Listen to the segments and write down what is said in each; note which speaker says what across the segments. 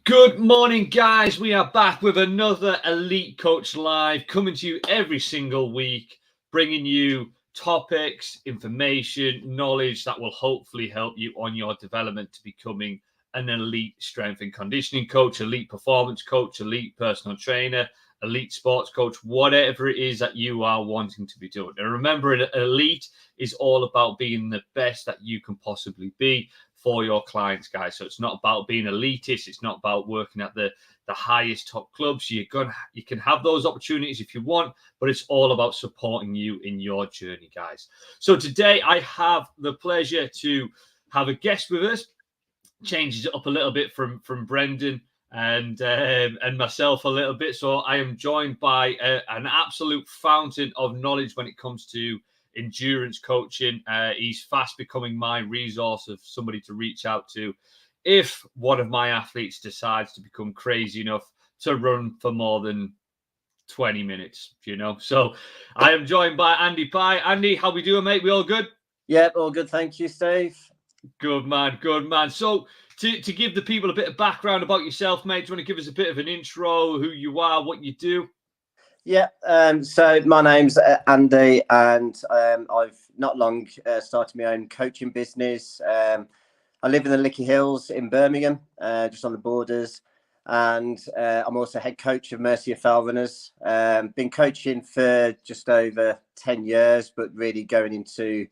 Speaker 1: Good morning, guys. We are back with another Elite Coach Live, coming to you every single week, bringing you topics, information, knowledge that will hopefully help you on your development to becoming an elite strength and conditioning coach, elite performance coach, elite personal trainer, elite sports coach, whatever it is that you are wanting to be doing. And remember, elite is all about being the best that you can possibly be for your clients, guys. So it's not about being elitist. It's not about working at the highest top clubs. You can have those opportunities if you want, but it's all about supporting you in your journey, guys. So today I have the pleasure to have a guest with us. Changes it up a little bit from Brendan and myself a little bit. So I am joined by an absolute fountain of knowledge when it comes to endurance coaching. He's fast becoming my resource of somebody to reach out to if one of my athletes decides to become crazy enough to run for more than 20 minutes, So I am joined by Andy Pye. Andy, how we doing, mate? We all good?
Speaker 2: Yep, all good. Thank you, Steve.
Speaker 1: Good man, good man. So to give the people a bit of background about yourself, mate, do you want to give us a bit of an intro, who you are, what you do?
Speaker 2: Yeah, so my name's Andy, and I've not long started my own coaching business. I live in the Lickey Hills in Birmingham, just on the borders, and I'm also head coach of Mercia Fell Runners. Been coaching for just over 10 years, but really going into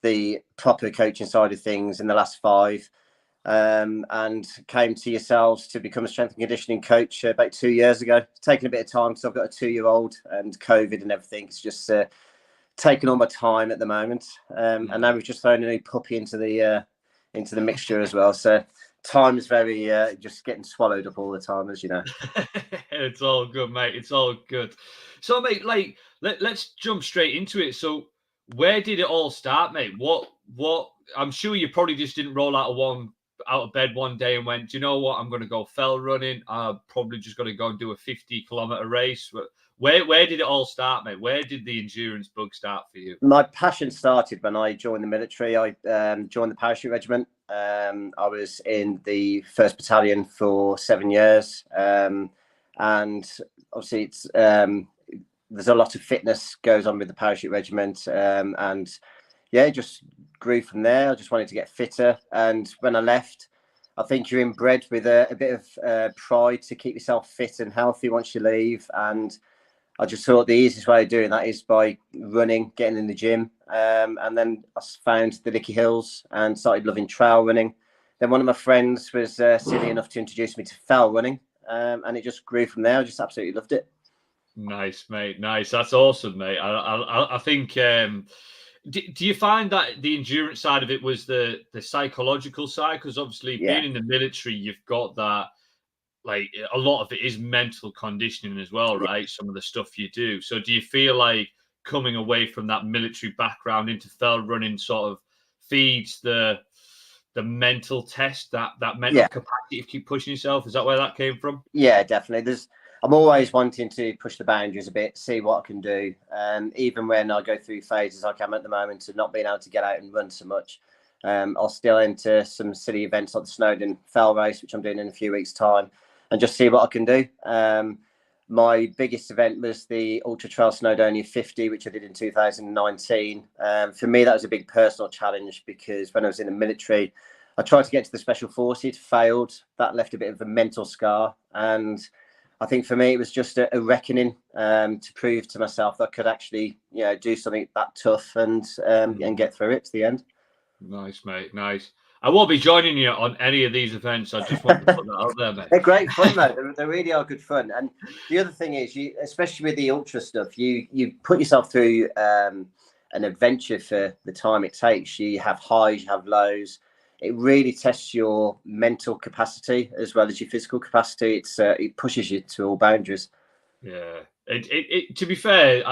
Speaker 2: the proper coaching side of things in the last 5. And came to yourselves to become a strength and conditioning coach about 2 years ago. It's taken a bit of time because I've got a 2-year-old and COVID and everything. It's just taken all my time at the moment. And now we've just thrown a new puppy into the mixture as well. So time is very just getting swallowed up all the time, as you know.
Speaker 1: It's all good, mate. It's all good. So, mate, let's jump straight into it. So, where did it all start, mate? What? I'm sure you probably just didn't roll out of bed one day and went, do you know what? I'm going to go fell running. I'm probably just going to go and do a 50-kilometer race. Where did it all start, mate? Where did the endurance bug start for you?
Speaker 2: My passion started when I joined the military. I joined the parachute regiment. I was in the 1st Battalion for 7 years. And obviously it's there's a lot of fitness goes on with the parachute regiment. And yeah, just grew from there. I just wanted to get fitter. And when I left, I think you're inbred with a bit of pride to keep yourself fit and healthy once you leave. And I just thought the easiest way of doing that is by running, getting in the gym. And then I found the Lickey Hills and started loving trail running. Then one of my friends was silly enough to introduce me to fell running. And it just grew from there. I just absolutely loved it.
Speaker 1: Nice, mate. Nice. That's awesome, mate. I think... Do you find that the endurance side of it was the psychological side? Because obviously being in the military, you've got that, like a lot of it is mental conditioning as well, right? Some of the stuff you do. So do you feel like coming away from that military background into fell running sort of feeds the mental test, that mental capacity to keep pushing yourself? Is that where that came from?
Speaker 2: Yeah, definitely. I'm always wanting to push the boundaries a bit, see what I can do. Even when I go through phases like I'm at the moment of not being able to get out and run so much, I'll still enter some silly events like the Snowdon Fell Race, which I'm doing in a few weeks' time, and just see what I can do. My biggest event was the Ultra Trail Snowdonia 50, which I did in 2019. For me, that was a big personal challenge because when I was in the military, I tried to get to the Special Forces, failed. That left a bit of a mental scar. And I think for me, it was just a reckoning to prove to myself that I could actually, do something that tough and get through it to the end.
Speaker 1: Nice, mate. Nice. I won't be joining you on any of these events. I just want to put that out there, mate.
Speaker 2: They're great fun, though. They really are good fun. And the other thing is, especially with the ultra stuff, you put yourself through an adventure for the time it takes. You have highs, you have lows. It really tests your mental capacity as well as your physical capacity. It pushes you to all boundaries.
Speaker 1: Yeah. It to be fair,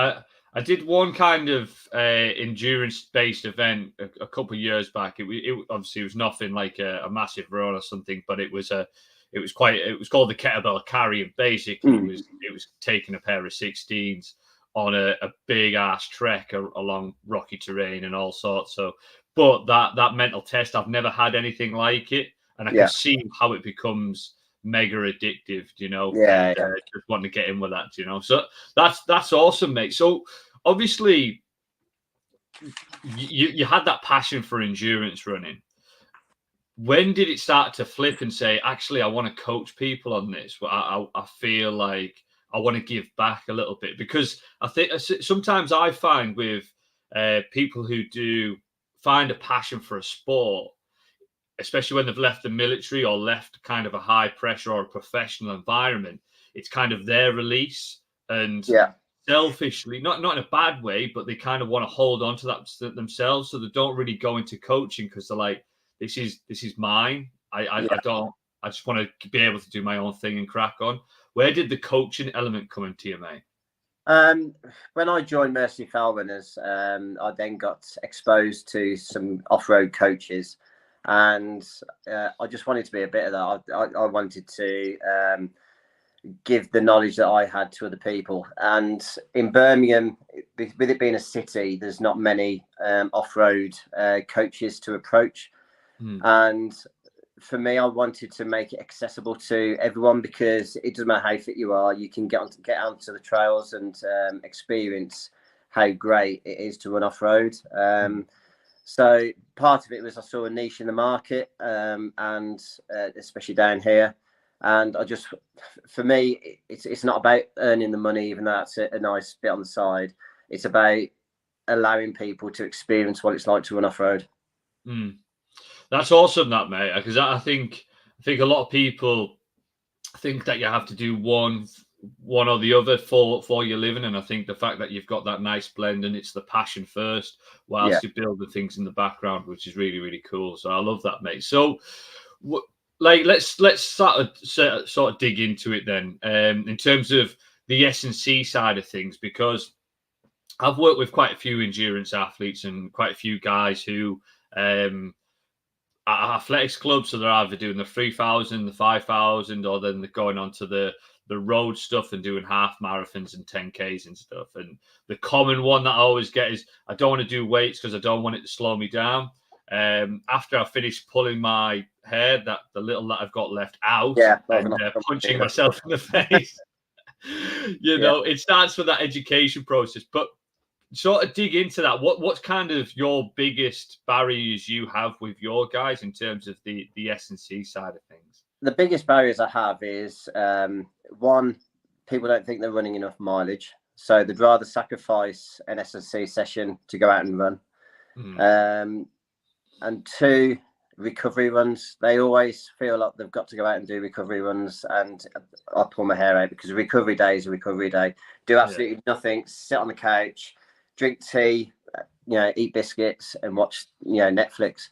Speaker 1: I did one kind of endurance-based event a couple of years back. It obviously was nothing like a massive run or something, but it was called the kettlebell carry, and basically it was taking a pair of 16s on a big ass trek along rocky terrain and all sorts. So, but that mental test, I've never had anything like it, and I can see how it becomes mega addictive, you know,
Speaker 2: Yeah,
Speaker 1: and
Speaker 2: yeah.
Speaker 1: just wanting to get in with that, you know. So that's awesome, mate. So obviously you had that passion for endurance running. When did it start to flip and say, actually, I want to coach people on this? Well, I feel like I want to give back a little bit, because I think sometimes I find with people who do find a passion for a sport, especially when they've left the military or left kind of a high pressure or a professional environment, it's kind of their release. And
Speaker 2: Yeah.
Speaker 1: selfishly, not in a bad way, but they kind of want to hold on to that themselves, so they don't really go into coaching because they're like, this is mine. I don't. I just want to be able to do my own thing and crack on. Where did the coaching element come into you, mate?
Speaker 2: When I joined Mercy Falconers, I then got exposed to some off-road coaches, and I just wanted to be a bit of that. I wanted to give the knowledge that I had to other people. And in Birmingham, with it being a city, there's not many off-road coaches to approach. And for me, I wanted to make it accessible to everyone, because it doesn't matter how fit you are, you can get onto the trails and experience how great it is to run off-road. So part of it was I saw a niche in the market, and especially down here. And I just, for me, it's not about earning the money, even though that's a nice bit on the side. It's about allowing people to experience what it's like to run off-road.
Speaker 1: That's awesome, that, mate, because I think a lot of people think that you have to do one or the other for your living, and I think the fact that you've got that nice blend and it's the passion first whilst you're building things in the background, which is really, really cool. So I love that, mate. So like let's sort of dig into it then, in terms of the S&C side of things, because I've worked with quite a few endurance athletes and quite a few guys who at athletics clubs, so they're either doing the 3,000, the 5,000, or then they're going on to the road stuff and doing half marathons and 10Ks and stuff. And the common one that I always get is, I don't want to do weights because I don't want it to slow me down. After I finish pulling my hair, that the little that I've got left out, and punching myself in the face, you know, it starts with that education process. But sort of dig into that. What's kind of your biggest barriers you have with your guys in terms of the S&C side of things?
Speaker 2: The biggest barriers I have is one, people don't think they're running enough mileage, so they'd rather sacrifice an S&C session to go out and run. And two, recovery runs. They always feel like they've got to go out and do recovery runs, and I pull my hair out, because a recovery day is a recovery day. Do absolutely nothing, sit on the couch, drink tea, you know, eat biscuits and watch, you know, Netflix.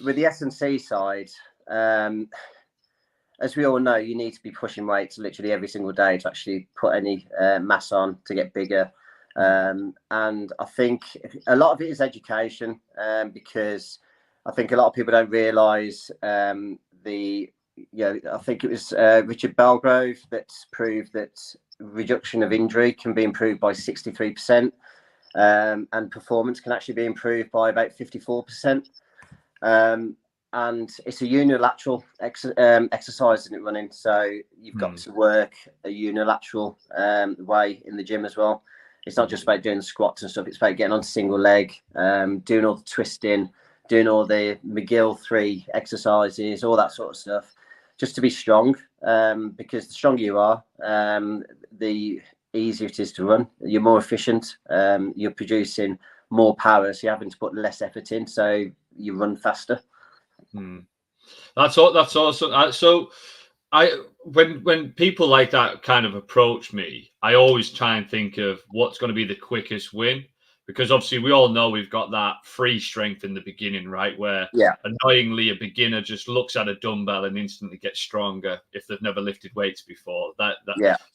Speaker 2: With the S&C side, as we all know, you need to be pushing weights literally every single day to actually put any mass on to get bigger. And I think a lot of it is education, because I think a lot of people don't realise I think it was Richard Belgrove that proved that reduction of injury can be improved by 63%, and performance can actually be improved by about 54%. And it's a unilateral exercise, isn't it, running? So you've got to work a unilateral way in the gym as well. It's not just about doing squats and stuff. It's about getting on single leg, doing all the twisting, doing all the McGill 3 exercises, all that sort of stuff, just to be strong. Because the stronger you are, the easier it is to run. You're more efficient. You're producing more power, so you're having to put less effort in, so you run faster.
Speaker 1: That's awesome. So when people like that kind of approach me, I always try and think of what's going to be the quickest win, because obviously we all know we've got that free strength in the beginning, right? Where annoyingly a beginner just looks at a dumbbell and instantly gets stronger if they've never lifted weights before. So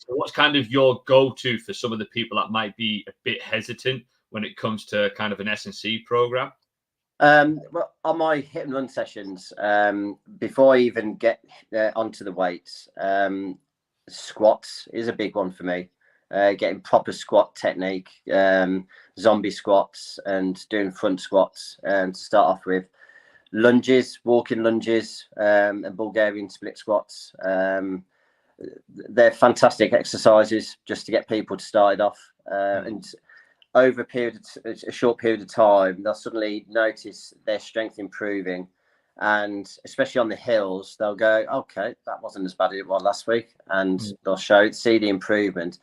Speaker 1: what's kind of your go-to for some of the people that might be a bit hesitant when it comes to kind of an S&C program?
Speaker 2: Well, on my hit and run sessions, before I even get onto the weights, squats is a big one for me. Getting proper squat technique, zombie squats, and doing front squats to start off with. lunges, walking lunges, and Bulgarian split squats. They're fantastic exercises just to get people to start it off. And over a short period of time, they'll suddenly notice their strength improving. And especially on the hills, they'll go, okay, that wasn't as bad as it was last week. And they'll see the improvement.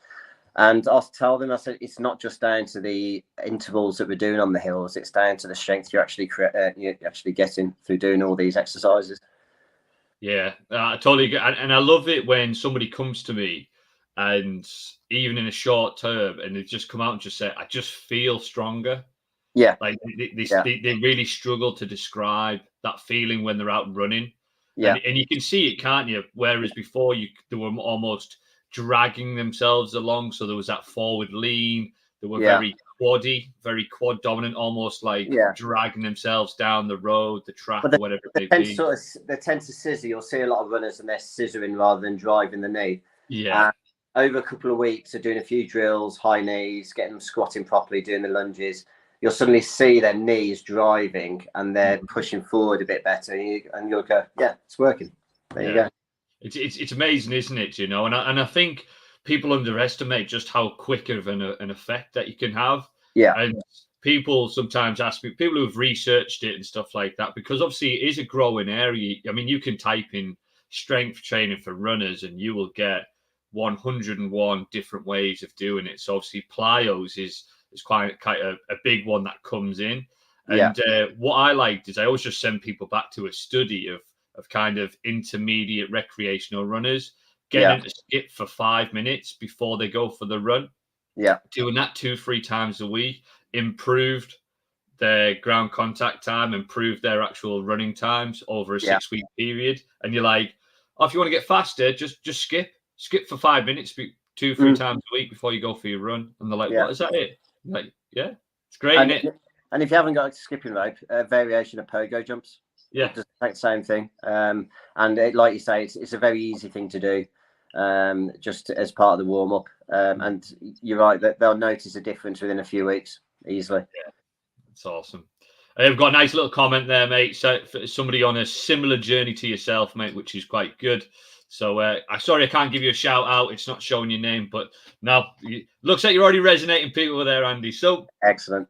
Speaker 2: And I'll tell them, I said, it's not just down to the intervals that we're doing on the hills. It's down to the strength you're actually getting through doing all these exercises.
Speaker 1: Yeah, I totally get, and I love it when somebody comes to me, and even in a short term, and they just come out and just say, "I just feel stronger."
Speaker 2: Yeah,
Speaker 1: like they really struggle to describe that feeling when they're out running.
Speaker 2: Yeah,
Speaker 1: and you can see it, can't you? Whereas before, they were almost dragging themselves along, so there was that forward lean. They were very quad dominant, almost like dragging themselves down the road, the track, or whatever it may be.
Speaker 2: They tend to scissor. You'll see a lot of runners and they're scissoring rather than driving the knee.
Speaker 1: Yeah.
Speaker 2: Over a couple of weeks of doing a few drills, high knees, getting them squatting properly, doing the lunges, you'll suddenly see their knees driving and they're pushing forward a bit better. And you'll go, yeah, it's working. There you go.
Speaker 1: It's amazing, isn't it? You know, and I think people underestimate just how quick of an effect that you can have.
Speaker 2: Yeah.
Speaker 1: And people sometimes ask me, people who've researched it and stuff like that, because obviously it is a growing area. I mean, you can type in strength training for runners and you will get 101 different ways of doing it. So obviously plyos is quite a big one that comes in. And what I liked is I always just send people back to a study of kind of intermediate recreational runners, getting them to skip for 5 minutes before they go for the run.
Speaker 2: Yeah.
Speaker 1: Doing that 2-3 times a week improved their ground contact time, improved their actual running times over a 6-week period. And you're like, oh, if you want to get faster, just skip for 5 minutes, 2-3 times a week before you go for your run. And they're like, what, is that it? I'm like, yeah, it's great, isn't it?
Speaker 2: And if you haven't got a skipping rope, a variation of pogo jumps.
Speaker 1: Yeah,
Speaker 2: just the same thing. And like you say, it's a very easy thing to do, just as part of the warm up. And you're right that they'll notice a difference within a few weeks easily.
Speaker 1: Yeah, it's awesome. I've got a nice little comment there, mate. So for somebody on a similar journey to yourself, mate, which is quite good. So sorry I can't give you a shout out. It's not showing your name, but now looks like you're already resonating people there, Andy. So
Speaker 2: excellent.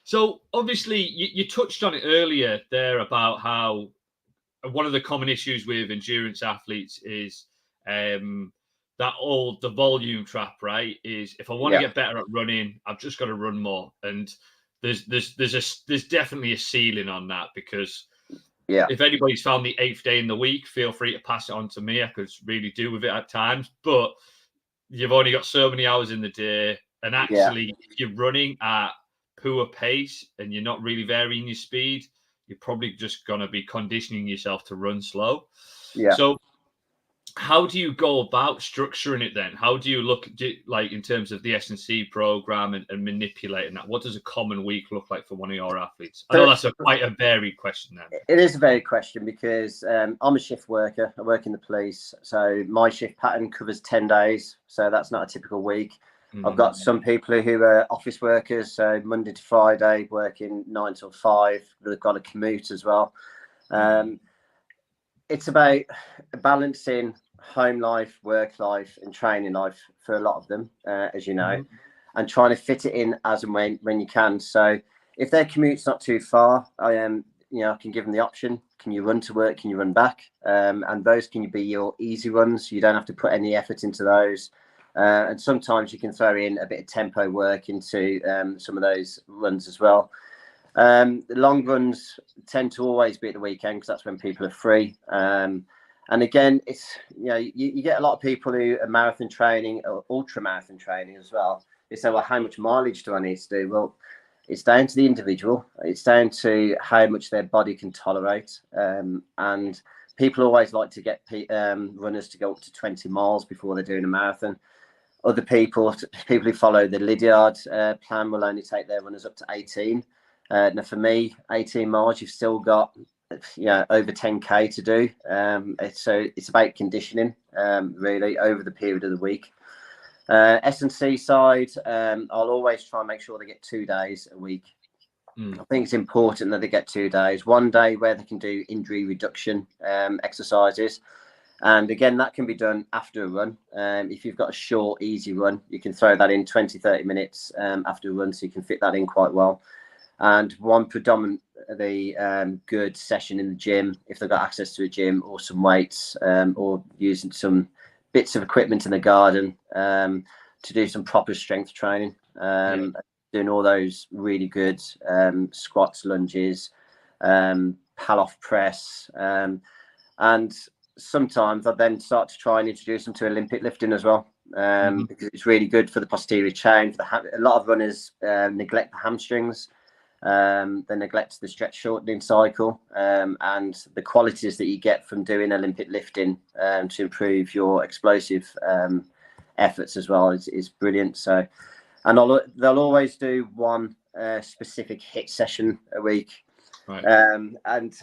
Speaker 2: So
Speaker 1: obviously you touched on it earlier there about how one of the common issues with endurance athletes is the volume trap, right? Is if I want to get better at running, I've just got to run more. And there's definitely a ceiling on that, because if anybody's found the 8th day in the week, feel free to pass it on to me. I could really do with it at times, but you've only got so many hours in the day. And actually, if you're running at poor pace and you're not really varying your speed, you're probably just going to be conditioning yourself to run slow. So how do you go about structuring it then? How do you look at like in terms of the S&C program and manipulating that? What does a common week look like for one of your athletes? I know that's quite a varied question then.
Speaker 2: It is a varied question because I'm a shift worker. I work in the police. So my shift pattern covers 10 days. So that's not a typical week. I've got some people who are office workers, so Monday to Friday, working 9 till 5. They've got a commute as well. It's about balancing home life, work life, and training life for a lot of them, as you know, and trying to fit it in as and when you can. So if their commute's not too far, I can give them the option. Can you run to work? Can you run back? And those can be your easy runs. You don't have to put any effort into those. And sometimes you can throw in a bit of tempo work into some of those runs as well. The long runs tend to always be at the weekend because that's when people are free. And again, it's you get a lot of people who are marathon training or ultra marathon training as well. They say, well, how much mileage do I need to do? Well, it's down to the individual. It's down to how much their body can tolerate. And people always like to get runners to go up to 20 miles before they're doing a marathon. Other people who follow the Lydiard plan will only take their runners up to 18. Now, for me, 18 miles, you've still got over 10K to do. So it's about conditioning, really, over the period of the week. S&C side, I'll always try and make sure they get 2 days a week. I think it's important that they get 2 days. One day where they can do injury reduction exercises. And again, that can be done after a run. If you've got a short, easy run, you can throw that in 20, 30 minutes after a run, so you can fit that in quite well. And one predominantly good session in the gym, if they've got access to a gym or some weights or using some bits of equipment in the garden to do some proper strength training. Doing all those really good squats, lunges, pull-off press. And sometimes I then start to try and introduce them to Olympic lifting as well, because it's really good for the posterior chain. A lot of runners neglect the hamstrings. They neglect the stretch shortening cycle, and the qualities that you get from doing Olympic lifting to improve your explosive efforts as well is brilliant. So, and they'll always do one specific HIIT session a week.
Speaker 1: Right.
Speaker 2: And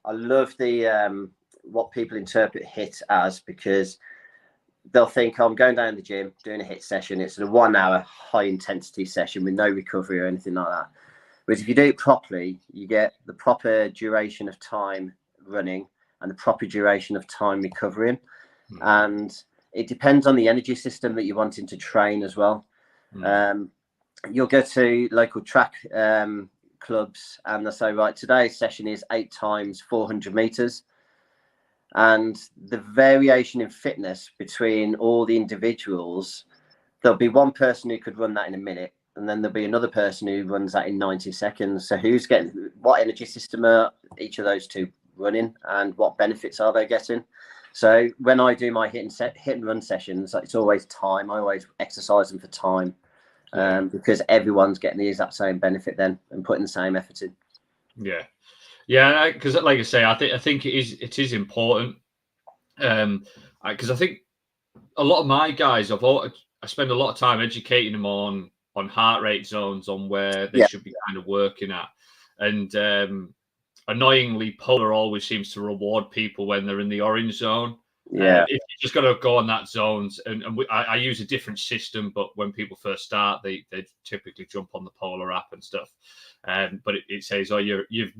Speaker 2: I love the what people interpret HIIT as, because they'll think, I'm going down to the gym doing a HIIT session. It's a 1 hour high intensity session with no recovery or anything like that. But if you do it properly, you get the proper duration of time running and the proper duration of time recovering. And it depends on the energy system that you're wanting to train as well. You'll go to local track clubs and they'll say, right, today's session is 8 times 400 meters. And the variation in fitness between all the individuals, there'll be one person who could run that in a minute, and then there'll be another person who runs that in 90 seconds. So who's getting what energy system are each of those two running, and what benefits are they getting? So when I do my hit and run sessions, it's always time. I always exercise them for time, because everyone's getting the exact same benefit then and putting the same effort in.
Speaker 1: Yeah, because like I say, I think it is important, because I think a lot of my guys, I spend a lot of time educating them on heart rate zones, on where they should be kind of working at, and annoyingly, Polar always seems to reward people when they're in the orange zone. If you just got to go on that zones, and I use a different system, but when people first start, they typically jump on the Polar app and stuff. But it says, "Oh, you've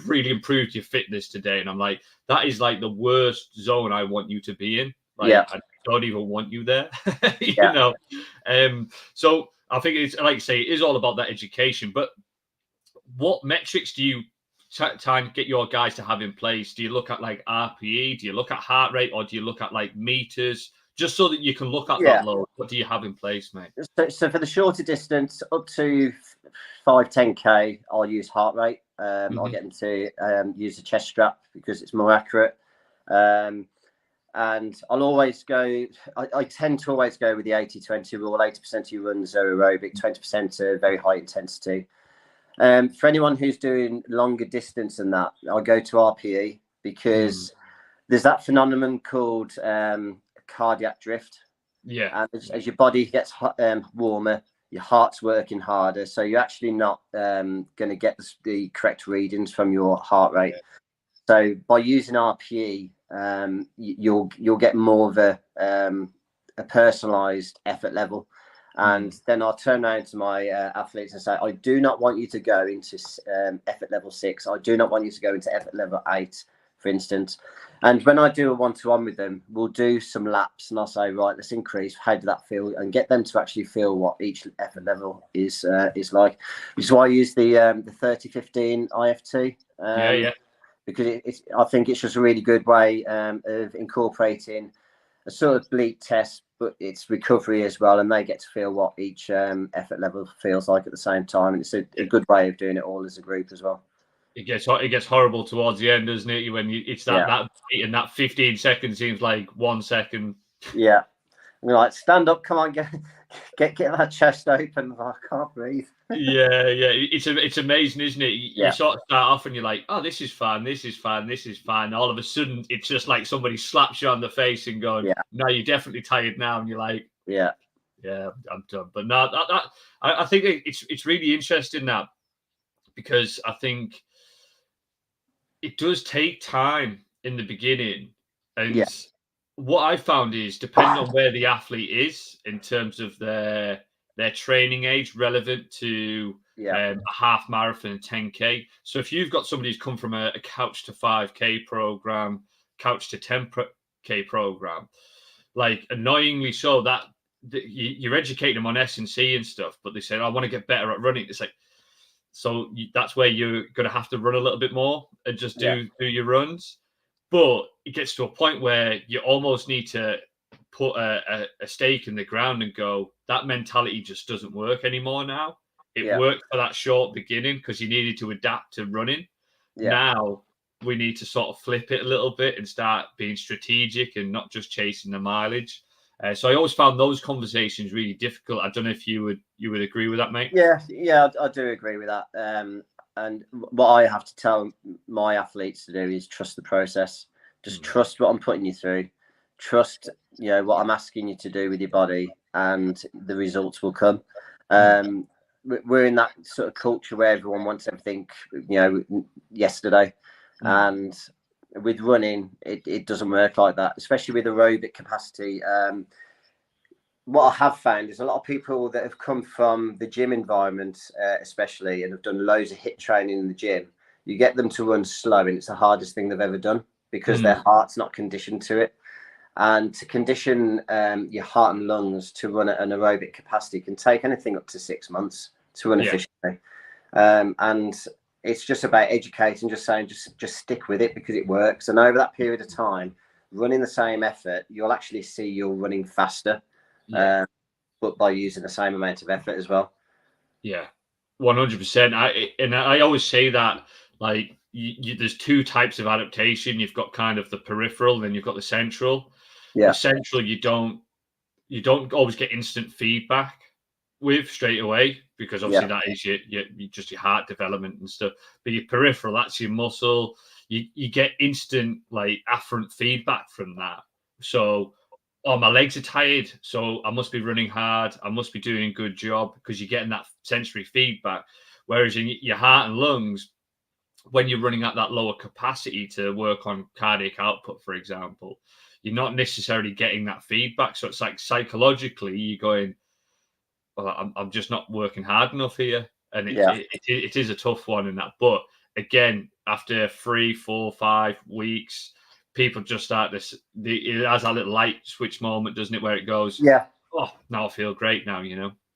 Speaker 1: really improved your fitness today," and I'm like, that is like the worst zone I want you to be in. Like, I don't even want you there, you know. So I think it's, like I say, it is all about that education. But what metrics do you try and get your guys to have in place? Do you look at like RPE? Do you look at heart rate, or do you look at like meters, just so that you can look at that load? What do you have in place, mate?
Speaker 2: So for the shorter distance, up to 5-10K, I'll use heart rate. I'll get them to use the chest strap because it's more accurate. And I'll always go, I tend to always go with the 80-20 rule. 80% of your runs are aerobic, 20% are very high intensity. For anyone who's doing longer distance than that, I'll go to RPE, because there's that phenomenon called cardiac drift. And as your body gets warmer, your heart's working harder, so you're actually not going to get the correct readings from your heart rate. So by using RPE, you'll get more of a personalized effort level. And then I'll turn around to my athletes and say, I do not want you to go into effort level 6. I do not want you to go into effort level 8, for instance. And when I do a one-to-one with them, we'll do some laps and I'll say, right, let's increase. How did that feel? And get them to actually feel what each effort level is like. Which is why I use the 30-15 IFT. Because I think it's just a really good way of incorporating a sort of bleep test, but it's recovery as well, and they get to feel what each effort level feels like at the same time. And it's a good way of doing it all as a group as well.
Speaker 1: It gets horrible towards the end, doesn't it? When it's that beat, and that 15 seconds seems like 1 second.
Speaker 2: Yeah, and you're like, stand up, come on, get that chest open. I can't breathe.
Speaker 1: It's amazing, isn't it? You sort of start off and you're like, oh, this is fine. All of a sudden, it's just like somebody slaps you on the face and going, no, you're definitely tired now, and you're like, I'm done. But no, I think it's really interesting that, because I think it does take time in the beginning, and what I found is, depending on where the athlete is in terms of their their training age relevant to a half marathon and 10K. So if you've got somebody who's come from a couch to 5K program, couch to 10K program, like annoyingly so, that you're educating them on S&C and stuff, but they say, I want to get better at running. It's like, so that's where you're going to have to run a little bit more and just do your runs. But it gets to a point where you almost need to put a stake in the ground and go, that mentality just doesn't work anymore now. It worked for that short beginning because you needed to adapt to running. Now we need to sort of flip it a little bit and start being strategic and not just chasing the mileage. So I always found those conversations really difficult. I don't know if you would agree with that, mate.
Speaker 2: Yeah, I do agree with that. And what I have to tell my athletes to do is trust the process. Just trust what I'm putting you through. Trust, what I'm asking you to do with your body, and the results will come. We're in that sort of culture where everyone wants everything, yesterday. And with running, it doesn't work like that, especially with aerobic capacity. What I have found is a lot of people that have come from the gym environment, especially, and have done loads of HIIT training in the gym, you get them to run slow, and it's the hardest thing they've ever done because their heart's not conditioned to it. And to condition your heart and lungs to run at an aerobic capacity can take anything up to 6 months to run efficiently. And it's just about educating, just saying, just stick with it because it works. And over that period of time, running the same effort, you'll actually see you're running faster. But by using the same amount of effort as well.
Speaker 1: 100%. I always say that, like, there's two types of adaptation. You've got kind of the peripheral, then you've got the central. The central, you don't always get instant feedback with straight away, because obviously that is your heart development and stuff. But your peripheral, that's your muscle. You get instant, like, afferent feedback from that. So, my legs are tired, so I must be running hard. I must be doing a good job, because you're getting that sensory feedback. Whereas in your heart and lungs, when you're running at that lower capacity to work on cardiac output, for example, you're not necessarily getting that feedback. So it's like psychologically, you're going, well, I'm just not working hard enough here. And it is a tough one in that. But again, after 3, 4, 5 weeks, people just start this. It has a little light switch moment, doesn't it, where it goes, oh, now I feel great now,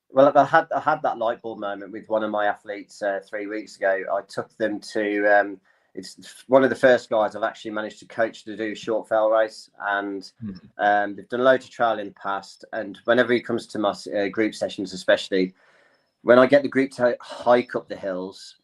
Speaker 2: Well, I had that light bulb moment with one of my athletes 3 weeks ago. I took them to it's one of the first guys I've actually managed to coach to do a short fell race, and they've done loads of trial in the past. And whenever he comes to my group sessions, especially when I get the group to hike up the hills,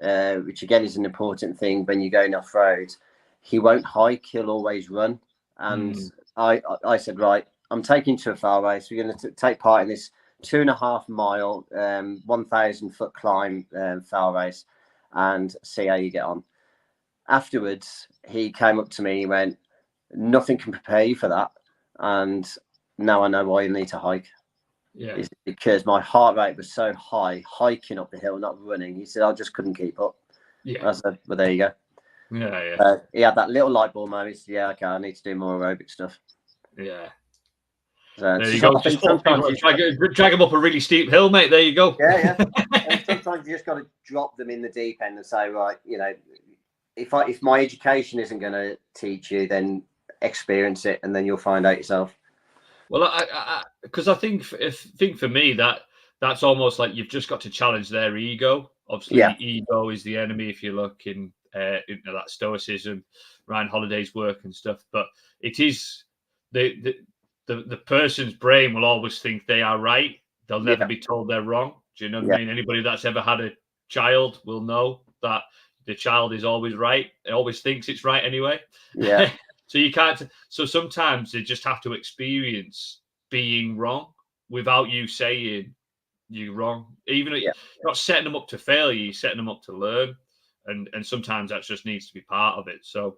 Speaker 2: which again is an important thing when you're going off road, he won't hike; he'll always run. And I said, right, I'm taking you to a fell race. We're going to take part in this 2.5 mile, 1,000 foot climb fell race, and see how you get on. Afterwards, he came up to me. He went, "Nothing can prepare you for that, and now I know why you need to hike." It's because my heart rate was so high hiking up the hill, not running. He said, "I just couldn't keep up." I said, "Well, there you go." He had that little light bulb moment. He said, "Yeah, okay, I need to do more aerobic stuff." So
Speaker 1: there you go. Just drag them up a really steep hill, mate. There you go.
Speaker 2: And sometimes you just got to drop them in the deep end and say, right, if my education isn't going to teach you, then experience it, and then you'll find out yourself.
Speaker 1: Well, because I think for me that's almost like you've just got to challenge their ego. Obviously, ego is the enemy if you look in that stoicism, Ryan Holiday's work and stuff. But it is the person's brain will always think they are right. They'll never be told they're wrong. Do you know what I mean? Anybody that's ever had a child will know that the child is always right. It always thinks it's right anyway. So you can't. So sometimes they just have to experience being wrong without you saying you're wrong. Even you're not setting them up to failure, you're setting them up to learn. And sometimes that just needs to be part of it. So,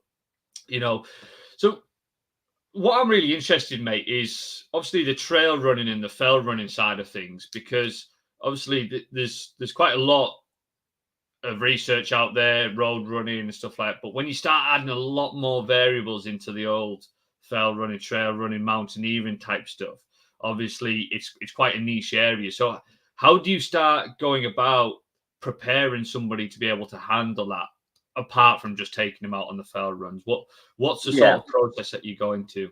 Speaker 1: so what I'm really interested in, mate, is obviously the trail running and the fell running side of things, because obviously there's quite a lot of research out there, road running and stuff like that. But when you start adding a lot more variables into the old fell running, trail running, mountaineering type stuff, obviously it's quite a niche area. So How do you start going about preparing somebody to be able to handle that, apart from just taking them out on the fell runs? What's the sort of process that you go into?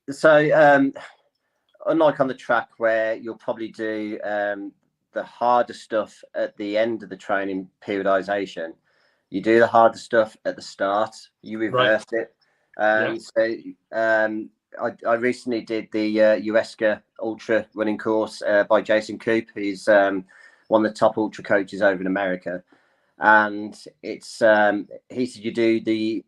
Speaker 2: So unlike on the track where you'll probably do the harder stuff at the end of the training periodization, you do the harder stuff at the start, you reverse it. I recently did the USCA Ultra running course by Jason Coop. He's one of the top ultra coaches over in America, and it's he said you do the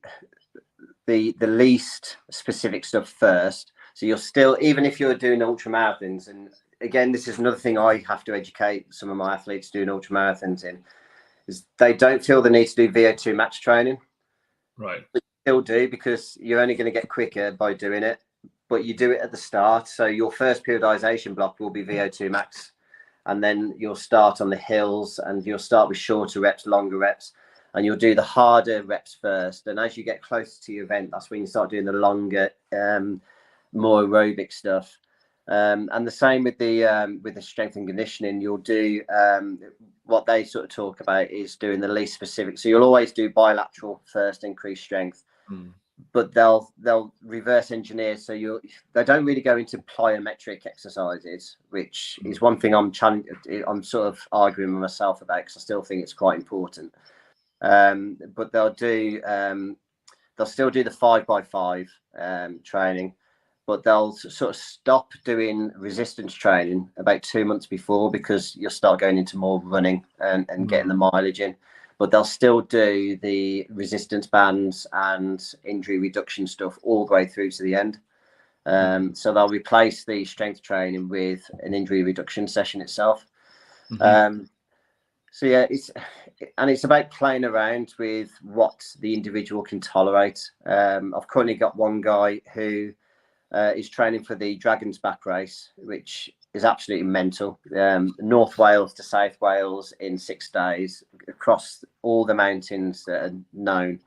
Speaker 2: least specific stuff first. So you're still, even if you're doing ultra marathons, and again, this is another thing I have to educate some of my athletes doing ultra marathons in, is they don't feel the need to do VO2 max training.
Speaker 1: Right.
Speaker 2: But you still do, because you're only going to get quicker by doing it. But you do it at the start. So your first periodization block will be VO2 max. And then you'll start on the hills, and you'll start with shorter reps, longer reps. And you'll do the harder reps first. And as you get closer to your event, that's when you start doing the longer, more aerobic stuff. And the same with the strength and conditioning. You'll do what they sort of talk about is doing the least specific. So you'll always do bilateral first, increase strength, but they'll reverse engineer. So they don't really go into plyometric exercises, which is one thing I'm sort of arguing with myself about, because I still think it's quite important. But they'll still do the 5x5 training, but they'll sort of stop doing resistance training about 2 months before, because you'll start going into more running and getting the mileage in. But they'll still do the resistance bands and injury reduction stuff all the way through to the end. So they'll replace the strength training with an injury reduction session itself. So yeah, it's about playing around with what the individual can tolerate. I've currently got one guy who is training for the Dragon's Back race, which is absolutely mental. North Wales to South Wales in 6 days, across all the mountains that are known.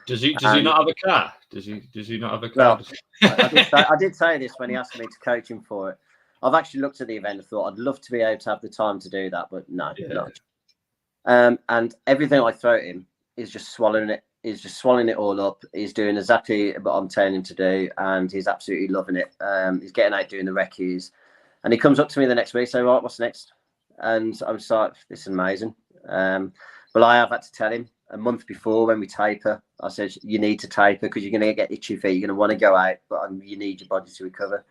Speaker 1: Does he not have a car? Does he not have a car?
Speaker 2: Well, I did say this when he asked me to coach him for it. I've actually looked at the event and thought I'd love to be able to have the time to do that, but no, not. And everything I throw at him is just swallowing it. He's just swallowing it all up. He's doing exactly what I'm telling him to do, and he's absolutely loving it. He's getting out doing the recce's, and he comes up to me the next week, saying, "Right, what's next?" And I'm just like, "This is amazing." But I have had to tell him a month before when we taper. I said, "You need to taper, because you're going to get itchy feet. You're going to want to go out, but you need your body to recover."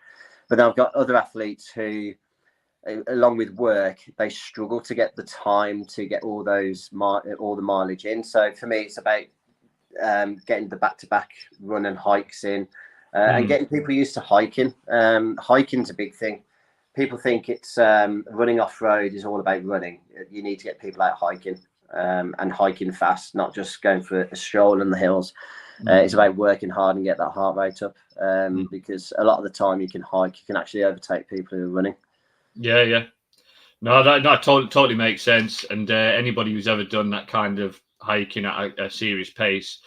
Speaker 2: But then I've got other athletes who, along with work, they struggle to get the time to get all the mileage in. So for me, it's about getting the back-to-back run and hikes in, and getting people used to hiking. Hiking's a big thing. People think it's running off-road is all about running. You need to get people out hiking, and hiking fast, not just going for a stroll in the hills. It's about working hard and get that heart rate up, because a lot of the time you can hike, you can actually overtake people who are running.
Speaker 1: Yeah. No, that totally makes sense. And anybody who's ever done that kind of hiking at a serious pace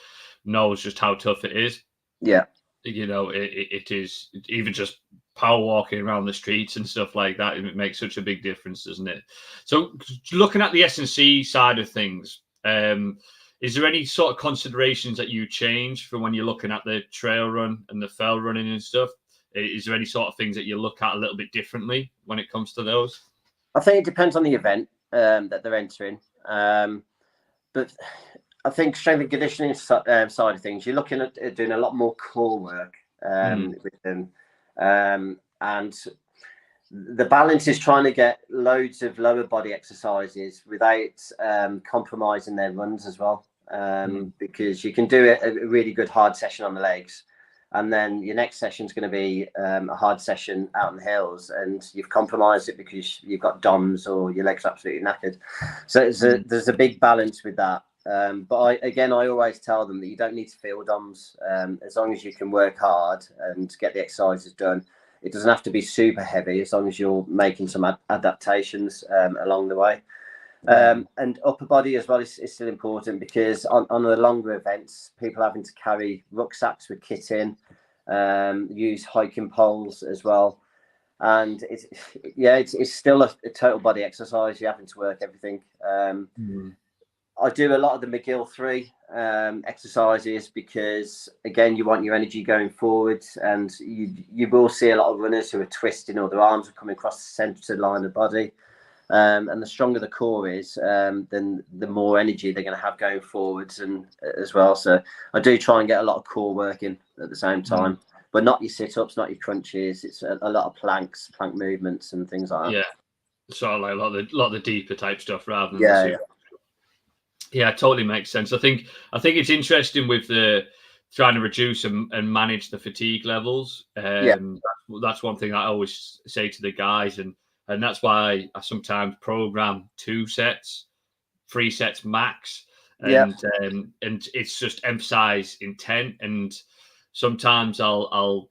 Speaker 1: knows just how tough it is.
Speaker 2: Yeah.
Speaker 1: You know, it is, even just power walking around the streets and stuff like that. It makes such a big difference, doesn't it? So looking at the S&C side of things, is there any sort of considerations that you change from when you're looking at the trail run and the fell running and stuff? Is there any sort of things that you look at a little bit differently when it comes to those?
Speaker 2: I think it depends on the event that they're entering. But I think strength and conditioning side of things, you're looking at doing a lot more core work with them. And the balance is trying to get loads of lower body exercises without compromising their runs as well. Because you can do a really good hard session on the legs, and then your next session is going to be a hard session out in the hills, and you've compromised it because you've got DOMs or your legs are absolutely knackered. So there's a big balance with that. But I always tell them that you don't need to feel DOMs, as long as you can work hard and get the exercises done. It doesn't have to be super heavy, as long as you're making some adaptations along the way. And upper body as well is still important, because on the longer events, people having to carry rucksacks with kit in, use hiking poles as well. and it's still a total body exercise. You're having to work everything. I do a lot of the McGill 3 exercises because, again, you want your energy going forward, and you will see a lot of runners who are twisting, or their arms are coming across the centre line of the body. And the stronger the core is, then the more energy they're going to have going forwards and as well. So I do try and get a lot of core working at the same time, but not your sit-ups, not your crunches. It's a lot of plank movements and things like that.
Speaker 1: Yeah, sort of like a lot of the deeper type stuff rather than yeah, totally makes sense. I think it's interesting with the trying to reduce and manage the fatigue levels. That's one thing I always say to the guys, and that's why I sometimes program 2 sets, 3 sets max, and it's just emphasize intent. And sometimes I'll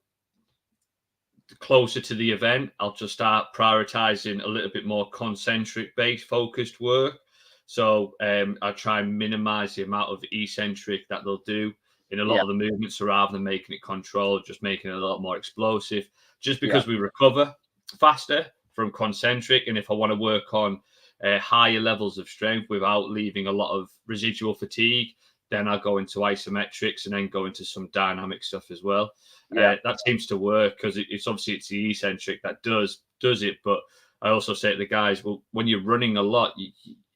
Speaker 1: closer to the event, I'll just start prioritizing a little bit more concentric based focused work. So I try and minimize the amount of eccentric that they'll do in a lot of the movements, so rather than making it controlled, just making it a lot more explosive, just because we recover faster from concentric. And if I want to work on higher levels of strength without leaving a lot of residual fatigue, then I'll go into isometrics and then go into some dynamic stuff as well. That seems to work because it's obviously the eccentric that does it. But I also say to the guys, well, when you're running a lot,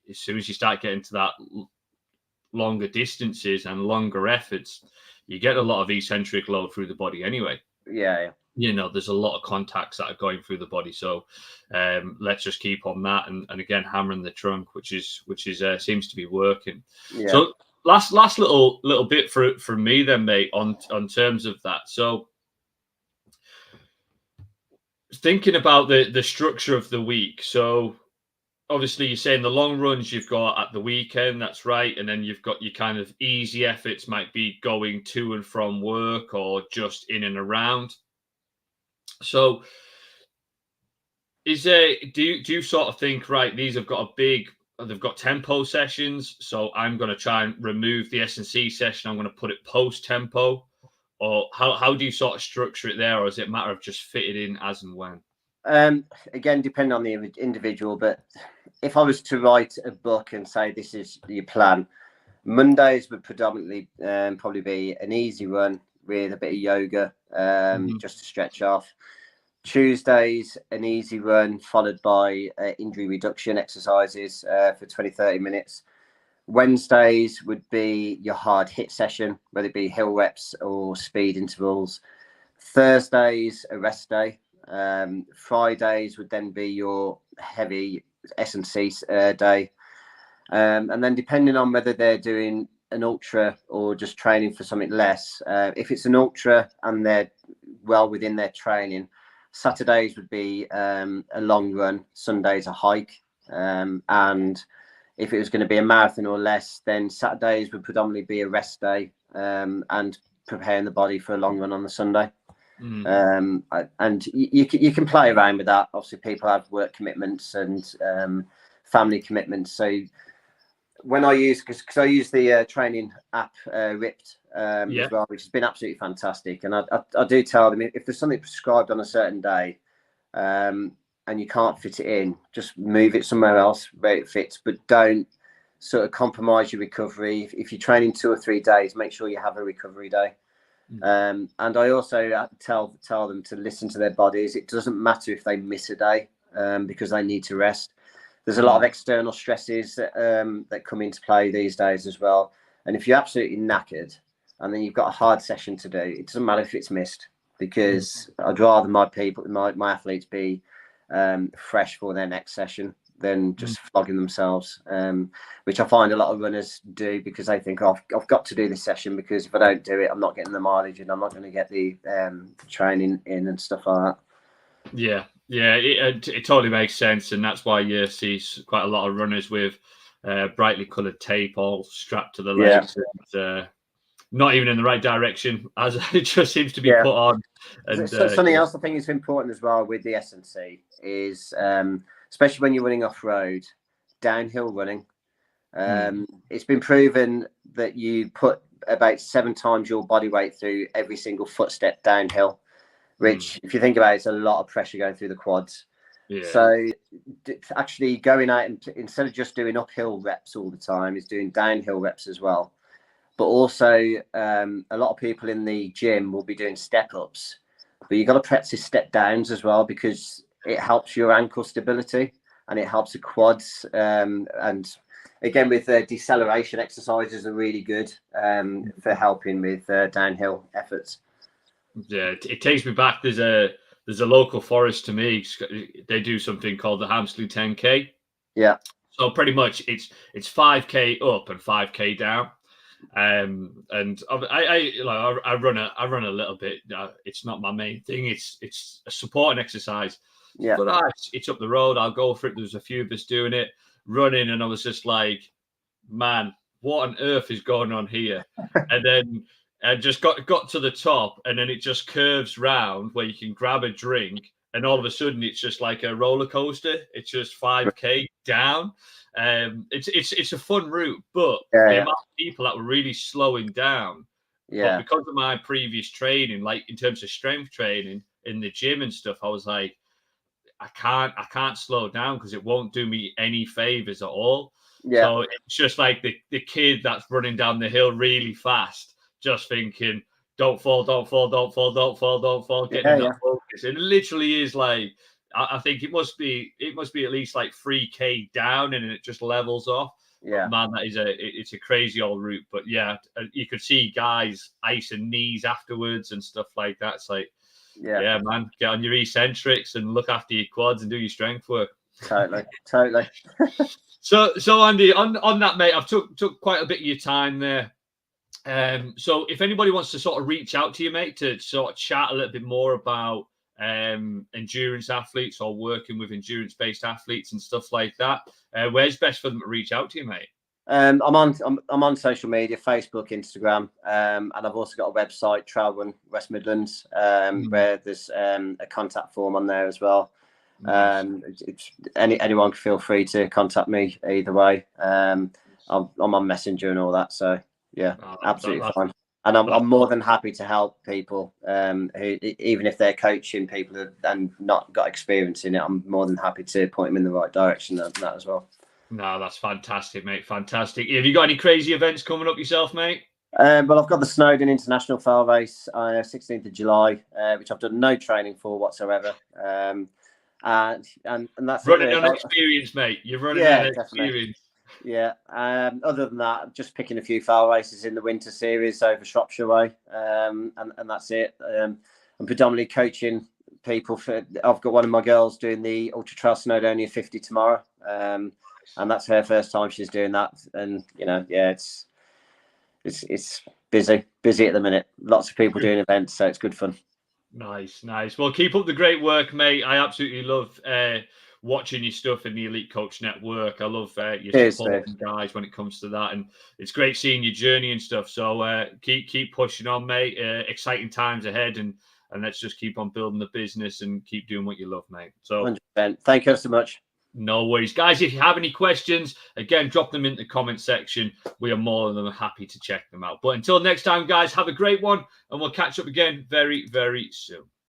Speaker 1: as soon as you start getting to that longer distances and longer efforts, you get a lot of eccentric load through the body anyway. There's a lot of contacts that are going through the body. So let's just keep on that and again hammering the trunk, which is seems to be working. So last little bit for me then, mate, on terms of that. So thinking about the structure of the week. So obviously you're saying the long runs you've got at the weekend, that's right. And then you've got your kind of easy efforts might be going to and from work or just in and around. So is there, do you sort of think, right, they've got tempo sessions, so I'm going to try and remove the S&C session, I'm going to put it post tempo, or how do you sort of structure it there, or is it a matter of just fit it in as and when?
Speaker 2: Again, depending on the individual, but if I was to write a book and say this is your plan, Mondays would predominantly probably be an easy run with a bit of yoga, just to stretch off. Tuesdays, an easy run followed by injury reduction exercises for 20-30 minutes. Wednesdays would be your hard hit session, whether it be hill reps or speed intervals. Thursdays, a rest day. Fridays would then be your heavy S&C day. And then depending on whether they're doing an ultra or just training for something less, if it's an ultra and they're well within their training, Saturdays would be a long run, Sundays a hike. And if it was going to be a marathon or less, then Saturdays would predominantly be a rest day and preparing the body for a long run on the Sunday. And you can play around with that. Obviously, people have work commitments and family commitments. So when I use, because I use the training app Ripped as well, which has been absolutely fantastic. And I do tell them, if there's something prescribed on a certain day and you can't fit it in, just move it somewhere else where it fits, but don't sort of compromise your recovery. If you're training 2 or 3 days, make sure you have a recovery day. And I also tell them to listen to their bodies. It doesn't matter if they miss a day because they need to rest. There's a lot of external stresses that come into play these days as well. And if you're absolutely knackered and then you've got a hard session to do, it doesn't matter if it's missed, because I'd rather my athletes be fresh for their next session than just flogging themselves, which I find a lot of runners do, because they think, oh, I've got to do this session, because if I don't do it, I'm not getting the mileage and I'm not going to get the training in and stuff like that.
Speaker 1: Yeah, it totally makes sense. And that's why you see quite a lot of runners with brightly coloured tape all strapped to the legs, and not even in the right direction, as it just seems to be put on. And
Speaker 2: something else I think is important as well with the S&C is, especially when you're running off-road, downhill running. It's been proven that you put about 7 times your body weight through every single footstep downhill. which, if you think about it, it's a lot of pressure going through the quads.
Speaker 1: Yeah.
Speaker 2: So actually going out and instead of just doing uphill reps all the time, is doing downhill reps as well. But also a lot of people in the gym will be doing step ups, but you've got to practice step downs as well, because it helps your ankle stability and it helps the quads. And again, with deceleration exercises are really good for helping with downhill efforts.
Speaker 1: Yeah, it takes me back. There's a local forest to me. They do something called the Hamsley 10K.
Speaker 2: Yeah.
Speaker 1: So pretty much it's 5K up and 5K down. And I run a little bit. It's not my main thing. It's a supporting exercise.
Speaker 2: Yeah.
Speaker 1: But it's up the road. I'll go for it. There's a few of us doing it, running, and I was just like, man, what on earth is going on here? And then I just got to the top, and then it just curves round where you can grab a drink, and all of a sudden it's just like a roller coaster. It's just 5K down. It's a fun route, but the amount of people that were really slowing down. But because of my previous training, like in terms of strength training in the gym and stuff, I was like, I can't slow down because it won't do me any favors at all. So it's just like the kid that's running down the hill really fast, just thinking, don't fall, don't fall, don't fall, don't fall, don't fall, getting that focus. It literally is like, I think it must be at least like 3K down, and it just levels off.
Speaker 2: Yeah,
Speaker 1: but man, it's a crazy old route. But yeah, you could see guys icing knees afterwards and stuff like that. It's like, yeah, man, get on your eccentrics and look after your quads and do your strength work.
Speaker 2: Totally.
Speaker 1: So Andy, on that, mate, I've took quite a bit of your time there. So if anybody wants to sort of reach out to you, mate, to sort of chat a little bit more about endurance athletes or working with endurance-based athletes and stuff like that, where's best for them to reach out to you, mate?
Speaker 2: I'm on social media, Facebook, Instagram, and I've also got a website, Trail Run West Midlands, where there's a contact form on there as well.
Speaker 1: Nice.
Speaker 2: Anyone can feel free to contact me either way. I'm on Messenger and all that, so yeah, absolutely fine. And I'm more than happy to help people who, even if they're coaching people and not got experience in it, I'm more than happy to point them in the right direction and that as well.
Speaker 1: No, that's fantastic, mate. Fantastic. Have you got any crazy events coming up yourself, mate?
Speaker 2: Well, I've got the Snowdon International Fell Race, 16th of July, which I've done no training for whatsoever. And that's
Speaker 1: running on experience, mate. You're running on experience.
Speaker 2: Yeah. Other than that, just picking a few fell races in the winter series over Shropshire way, and that's it. I'm predominantly coaching people I've got one of my girls doing the Ultra Trail Snowdonia 50 tomorrow, and that's her first time she's doing that. And it's busy at the minute. Lots of people doing events, so it's good fun.
Speaker 1: Nice. Well, keep up the great work, mate. I absolutely love watching your stuff in the Elite Coach Network. I love your support guys when it comes to that, and it's great seeing your journey and stuff. So keep pushing on, mate. Exciting times ahead, and let's just keep on building the business and keep doing what you love, mate. So
Speaker 2: 100%. Thank you so much.
Speaker 1: No worries, guys. If you have any questions, again, drop them in the comment section. We are more than happy to check them out. But until next time, guys, have a great one, and we'll catch up again very, very soon.